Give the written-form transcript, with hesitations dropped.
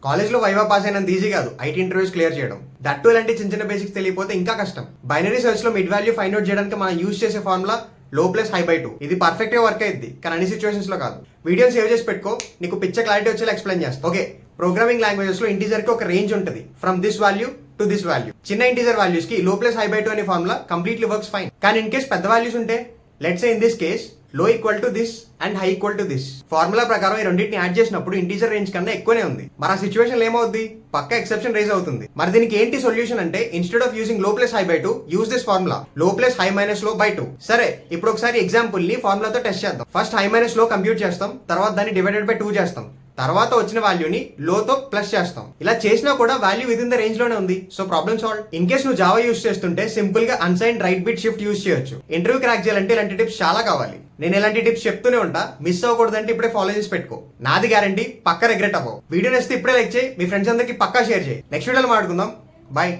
College లో viva pass అయినంత easy కాదు ఐటీ ఇంటర్వ్యూస్ క్లియర్ చేయడం. దట్టు ఇలాంటి చిన్న చిన్న బేసిక్స్ తెలియకపోతే ఇంకా కష్టం. బైనరీ సర్చ్ లో మిడ్ వాల్యూ ఫైండ్ అవుట్ చేయడానికి మనం యూజ్ చేసే ఫార్ములా లో ప్లస్ హై బై 2. ఇది పర్ఫెక్ట్ గా వర్క్ అయ్యింది, కానీ అన్ని సిచువేషన్స్ లో కాదు. వీడియోని సేవ్ చేసి పెట్టుకో, నీకు పిచ్చ క్లారిటీ వచ్చేలా ఎక్స్ప్లెయిన్ చేస్తా. ఓకే, ప్రోగ్రామింగ్ లాంగ్వేజెస్ లో ఇంటీజర్ కి ఒక రేంజ్ ఉంటుంది, from this value to this value. చిన్న ఇంటీజర్ వాల్యూస్ కి లో ప్లస్ హై బై 2 అనే ఫార్ములా కంప్లీట్లీ వర్క్స్ ఫైన్. కానీ ఇన్ కేస్ పెద్ద వాల్యూస్ ఉంటే, let's say in this case low equal to this and high equal to this, formula ప్రకారం ఈ రెండింటిని add చేసినప్పుడు ఇంటీజర్ రేంజ్ కన్నా ఎక్కువనే ఉంది. మరి ఆ సిచువేషన్ ఏమవుద్ది? పక్క ఎక్సెప్షన్ రేజ్ అవుతుంది. మరి దీనికి ఏంటి సొల్యూషన్ అంటే, ఇన్స్టెడ్ ఆఫ్ యూజింగ్ లో plus high by 2 use this formula లో ప్లస్ హై మైనస్ లో బై 2. సరే, ఇప్పుడు ఒకసారి ఎగ్జాంపుల్ ని ఫార్ములాతో టెస్ట్ చేద్దాం. ఫస్ట్ హై మైనస్ లో కంప్యూట్ చేస్తాం, తర్వాత దాన్ని డివైడెడ్ బై 2 చేస్తాం, తర్వాత వచ్చిన వాల్యూని లోతో ప్లస్ చేస్తాం. ఇలా చేసినా కూడా value with in the range లోనే ఉంది. So problem solve. In case నువ్వు జావా యూస్ చేస్తుంటే సింపుల్ గా అన్సైన్ రైట్ బిట్ షిఫ్ట్ యూస్ చేయొచ్చు. ఇంటర్వ్యూ క్రాక్ చేయాలంటే ఇలాంటి టిప్స్ చాలా కావాలి. నేను ఇలాంటి టిప్స్ చెప్తూనే ఉంటా, మిస్ అవ్వకూడదంటే ఇప్పుడే ఫాలో చేసి పెట్టుకో. నాది గ్యారంటీ, పక్క రిగ్రెట్ అవ్వవు. వీడియో నచ్చితే ఇప్పుడే లైక్ చేయి, మీ ఫ్రెండ్స్ అందరికి పక్కా షేర్ చేయి. నెక్స్ట్ వీడియోలో మాట్లాడుకుందాం. బాయ్.